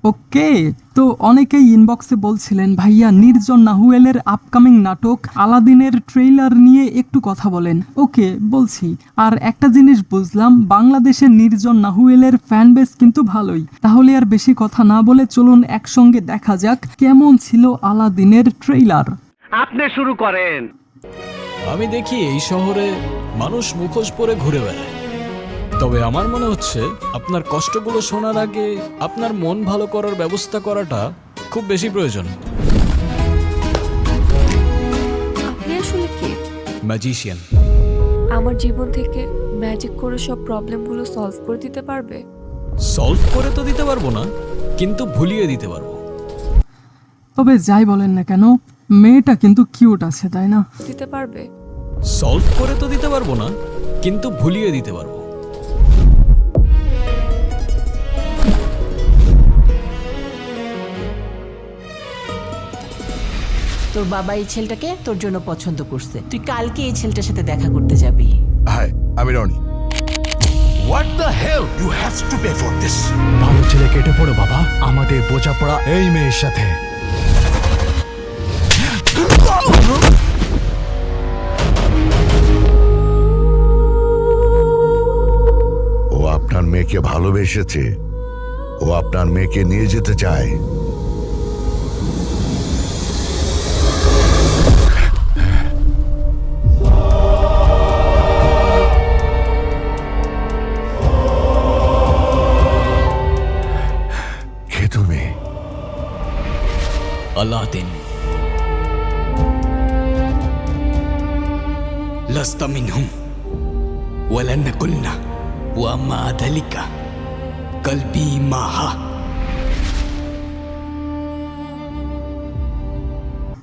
ওকে, তো অনেকেই ইনবক্সে বলছিলেন ভাইয়া নির্জন নাহুয়েলের আপকামিং নাটক আলাদিনের ট্রেইলার নিয়ে একটু কথা বলেন। ওকে, বলছি। আর একটা জিনিস বুঝলাম, বাংলাদেশের নির্জন নাহুয়েলের ফ্যান বেস কিন্তু ভালোই। তাহলে আর বেশি কথা না বলে চলুন একসঙ্গে দেখা যাক কেমন ছিল আলাদিনের ট্রেইলার। আপনি শুরু করেন। আমি দেখি এই শহরে মানুষ মুখোশ পরে ঘুরে বেড়ায়, তবে আমার মনে হচ্ছে আপনার কষ্টগুলো শোনার আগে আপনার মন ভালো করার ব্যবস্থা করাটা খুব বেশি প্রয়োজন। আপনি আসলে কে? ম্যাজিশিয়ান। আমার জীবন থেকে ম্যাজিক করে সব প্রবলেমগুলো সলভ করে দিতে পারবে? সলভ করে তো দিতে পারবো না, কিন্তু ভুলিয়ে দিতে পারবো। তবে যাই বলেন না কেন, মেয়েটা কিন্তু কিউট আছে, তাই না? দিতে পারবে? সলভ করে তো দিতে পারবো না, কিন্তু ভুলিয়ে দিতে পারবো। তোর বাবা এই ছেলেটাকে তোর জন্য পছন্দ করছে, তুই কালকে এই ছেলেটার সাথে দেখা করতে যাবি। হাই, আমি Roni. What the hell? You have to pay for this. ভালো ছেলে কেটে পড়ো বাবা, আমাদের বোঝাপড়া এই মেয়ের সাথে। ও আপনার মেয়েকে ভালোবেসেছে, ও আপনার মেয়েকে নিয়ে যেতে চায়। কে তুমি? আলাদিন। لست منهم ولن قلنا وما ذلك قلبي معها।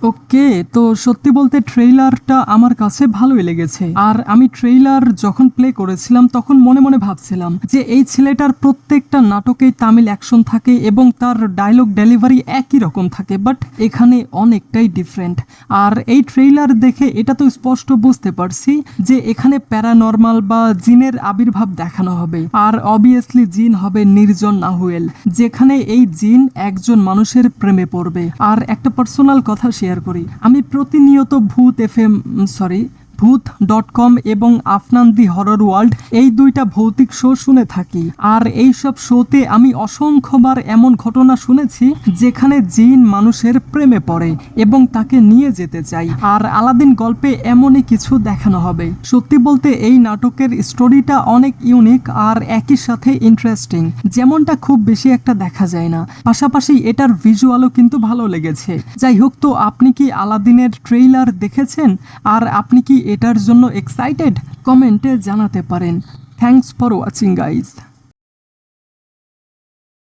ওকে, তো সত্যি বলতে ট্রেইলারটা আমার কাছে ভালোই লেগেছে। আর আমি ট্রেইলার যখন প্লে করেছিলাম তখন মনে মনে ভাবছিলাম যে এই ছেলেটার প্রত্যেকটা নাটকেই তামিল অ্যাকশন থাকে এবং তার ডায়লগ ডেলিভারি একই রকম থাকে, বাট এখানে অনেকটাই ডিফারেন্ট। আর এই ট্রেইলার দেখে এটা তো স্পষ্ট বুঝতে পারছি যে এখানে প্যারানর্মাল বা জিনের আবির্ভাব দেখানো হবে। আর অবভিয়াসলি জিন হবে নির্জন নাহুয়েল, যেখানে এই জিন একজন মানুষের প্রেমে পড়বে। আর একটা পার্সোনাল কথা শেয়ার করি, আমি প্রতিনিয়ত ভূত.com এবং আফনান দি হরর ওয়ার্ল্ড এই দুইটা ভৌতিক শো শুনে থাকি। আর এই সব শোতে আমি অসংখ্যবার এমন ঘটনা শুনেছি যেখানে জিন মানুষের প্রেমে পড়ে এবং তাকে নিয়ে যেতে চাই। আর আলাদিন গল্পে এমনই কিছু দেখানো হবে। সত্যি বলতে এই নাটকের স্টোরিটা অনেক ইউনিক আর একই সাথে ইন্টারেস্টিং, যেমনটা খুব বেশি একটা দেখা যায় না। পাশাপাশি এটার ভিজুয়ালও কিন্তু ভালো লেগেছে। যাই হোক, তো আপনি কি আলাদিনের ট্রেইলার দেখেছেন? আর আপনি কি এটার জন্য এক্সাইটেড? কমেন্টে জানাতে পারেন। Thanks for watching guys.